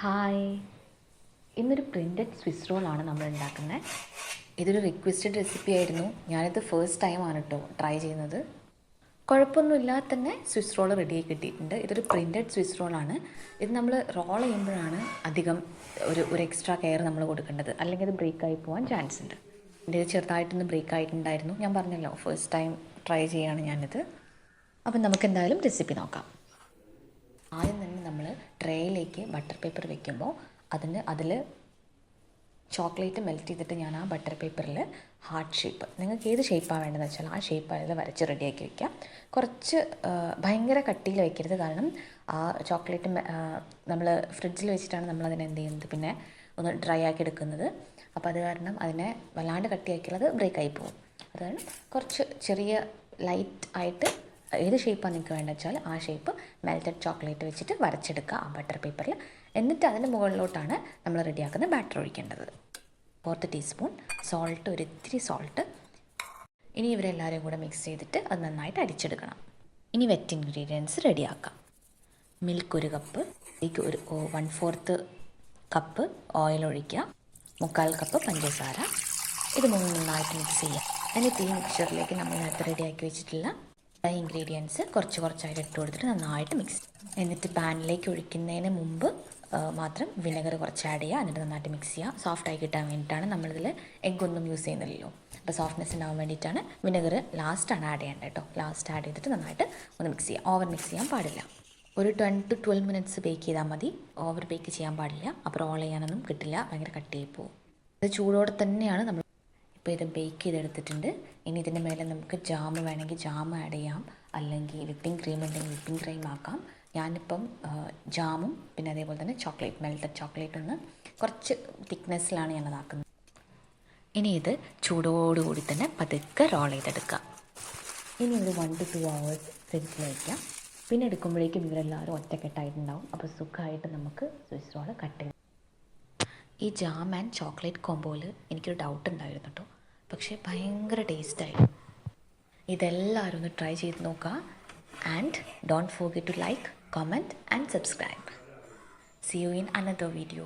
Hi, ഇന്നൊരു printed Swiss റോളാണ് നമ്മൾ ഉണ്ടാക്കുന്നത്. ഇതൊരു റിക്വസ്റ്റഡ് റെസിപ്പി ആയിരുന്നു. ഞാനിത് ഫസ്റ്റ് ടൈമാണ് കേട്ടോ ട്രൈ ചെയ്യുന്നത്. കുഴപ്പമൊന്നുമില്ലാതെ തന്നെ സ്വിസ് റോൾ റെഡിയായി കിട്ടിയിട്ടുണ്ട്. ഇതൊരു പ്രിൻറ്റഡ് സ്വിസ് റോളാണ്. ഇത് നമ്മൾ റോൾ ചെയ്യുമ്പോഴാണ് അധികം ഒരു എക്സ്ട്രാ കെയർ നമ്മൾ കൊടുക്കേണ്ടത്, അല്ലെങ്കിൽ അത് ബ്രേക്കായി പോകാൻ ചാൻസ് ഉണ്ട്. എൻ്റെ ഇത് ചെറുതായിട്ടൊന്ന് ബ്രേക്ക് ആയിട്ടുണ്ടായിരുന്നു. ഞാൻ പറഞ്ഞല്ലോ ഫസ്റ്റ് ടൈം ട്രൈ ചെയ്യുകയാണ് ഞാനിത്. അപ്പം നമുക്ക് എന്തായാലും റെസിപ്പി നോക്കാം. ആദ്യം തന്നെ നമ്മൾ ട്രേയിലേക്ക് ബട്ടർ പേപ്പർ വെക്കുമ്പോൾ അതിൽ ചോക്ലേറ്റ് മെൽറ്റ് ചെയ്തിട്ട് ഞാൻ ആ ബട്ടർ പേപ്പറിൽ ഹാർട്ട് ഷേപ്പ്, നിങ്ങൾക്ക് ഏത് ഷേപ്പാണ് വേണ്ടതെന്ന് വെച്ചാൽ ആ ഷേപ്പ് അതിൽ വരച്ച് റെഡിയാക്കി വയ്ക്കാം. കുറച്ച് ഭയങ്കര കട്ടിയിൽ വയ്ക്കരുത്, കാരണം ആ ചോക്ലേറ്റ് നമ്മൾ ഫ്രിഡ്ജിൽ വെച്ചിട്ടാണ് നമ്മളതിനെ എന്ത് ചെയ്യുന്നത്, പിന്നെ ഒന്ന് ഡ്രൈ ആക്കി എടുക്കുന്നത്. അപ്പോൾ അത് കാരണം അതിനെ വല്ലാണ്ട് കട്ടിയാക്കിയുള്ളത് ബ്രേക്കായി പോകും. അതാണ് കുറച്ച് ചെറിയ ലൈറ്റ് ആയിട്ട് ഏത് ഷേപ്പാണ് നിങ്ങൾക്ക് വേണ്ടത് വെച്ചാൽ ആ ഷേപ്പ് മെൽറ്റഡ് ചോക്ലേറ്റ് വെച്ചിട്ട് വരച്ചെടുക്കുക ആ ബട്ടർ പേപ്പറിൽ. എന്നിട്ട് അതിൻ്റെ മുകളിലോട്ടാണ് നമ്മൾ റെഡിയാക്കുന്ന ബാറ്റർ ഒഴിക്കേണ്ടത്. 4 ടീസ്പൂൺ സോൾട്ട്, ഒരിത്തിരി സോൾട്ട്. ഇനി ഇവരെല്ലാവരും കൂടെ മിക്സ് ചെയ്തിട്ട് അത് നന്നായിട്ട് അരിച്ചെടുക്കണം. ഇനി വെറ്റ് ഇൻഗ്രീഡിയൻസ് റെഡിയാക്കാം. മിൽക്ക് 1 കപ്പ്, ഇതിലേക്ക് ഒരു 1/4 കപ്പ് ഓയിൽ ഒഴിക്കുക, 1/4 കപ്പ് പഞ്ചസാര. ഇത് നന്നായിട്ട് മിക്സ് ചെയ്യുക. എന്നിട്ട് ഈ മിക്സ്ചറിലേക്ക് നമ്മൾ നേരത്തെ റെഡിയാക്കി വെച്ചിട്ടുള്ള ഇൻഗ്രീഡിയൻസ് കുറച്ചായിട്ട് ഇട്ട് കൊടുത്തിട്ട് നന്നായിട്ട് മിക്സ് ചെയ്യുക. എന്നിട്ട് പാനിലേക്ക് ഒഴിക്കുന്നതിന് മുമ്പ് മാത്രം വിനെഗർ കുറച്ച് ആഡ് ചെയ്യുക. എന്നിട്ട് നന്നായിട്ട് മിക്സ് ചെയ്യുക. സോഫ്റ്റായി കിട്ടാൻ വേണ്ടിയിട്ടാണ്, നമ്മളിതിൽ എഗ്ഗൊന്നും യൂസ് ചെയ്യുന്നില്ലല്ലോ. അപ്പോൾ സോഫ്റ്റ്നെസ് ഉണ്ടാകാൻ വേണ്ടിയിട്ടാണ് വിനെഗർ ലാസ്റ്റാണ് ആഡ് ചെയ്യേണ്ടത് കേട്ടോ. ലാസ്റ്റ് ആഡ് ചെയ്തിട്ട് നന്നായിട്ട് ഒന്ന് മിക്സ് ചെയ്യുക. ഓവർ മിക്സ് ചെയ്യാൻ പാടില്ല. ഒരു 10 to 12 മിനിറ്റ്സ് ബേക്ക് ചെയ്താൽ മതി. ഓവർ ബേക്ക് ചെയ്യാൻ പാടില്ല, അപ്പോൾ റോൾ ചെയ്യാനൊന്നും കിട്ടില്ല, ഭയങ്കര കട്ടിയായി പോകും. ഇത് ചൂടോടെ തന്നെയാണ് നമ്മൾ ഇപ്പോൾ ഇത് ബേക്ക് ചെയ്തെടുത്തിട്ടുണ്ട്. ഇനി ഇതിൻ്റെ മേലെ നമുക്ക് ജാം വേണമെങ്കിൽ ജാം ആഡ് ചെയ്യാം, അല്ലെങ്കിൽ വിപ്പിംഗ് ക്രീം ഉണ്ടെങ്കിൽ വിപ്പിംഗ് ക്രീം ആക്കാം. ഞാനിപ്പം ജാമും പിന്നെ അതേപോലെ തന്നെ ചോക്ലേറ്റ്, മെൽറ്റഡ് ചോക്ലേറ്റ് ഒന്ന് കുറച്ച് തിക്നെസ്സിലാണ് ഞാനതാക്കുന്നത്. ഇനി ഇത് ചൂടോടുകൂടി തന്നെ പതുക്കെ റോൾ ചെയ്തെടുക്കാം. ഇനി ഒരു 1 to 2 hours ഫ്രിഡ്ജിൽ വയ്ക്കാം. പിന്നെ എടുക്കുമ്പോഴേക്കും ഇവരെല്ലാവരും ഒറ്റക്കെട്ടായിട്ടുണ്ടാവും. അപ്പോൾ സുഖമായിട്ട് നമുക്ക് സ്വിസ് റോൾ കട്ട് ചെയ്യാം. ഈ ജാം ആൻഡ് ചോക്ലേറ്റ് കോംബോയിൽ എനിക്കൊരു ഡൗട്ട് ഉണ്ടായിരുന്നു കേട്ടോ, പക്ഷേ ഭയങ്കര ടേസ്റ്റായിരുന്നു. ഇതെല്ലാവരും ഒന്ന് ട്രൈ ചെയ്ത് നോക്കുക. And don't forget to like, comment and subscribe. See you in another video.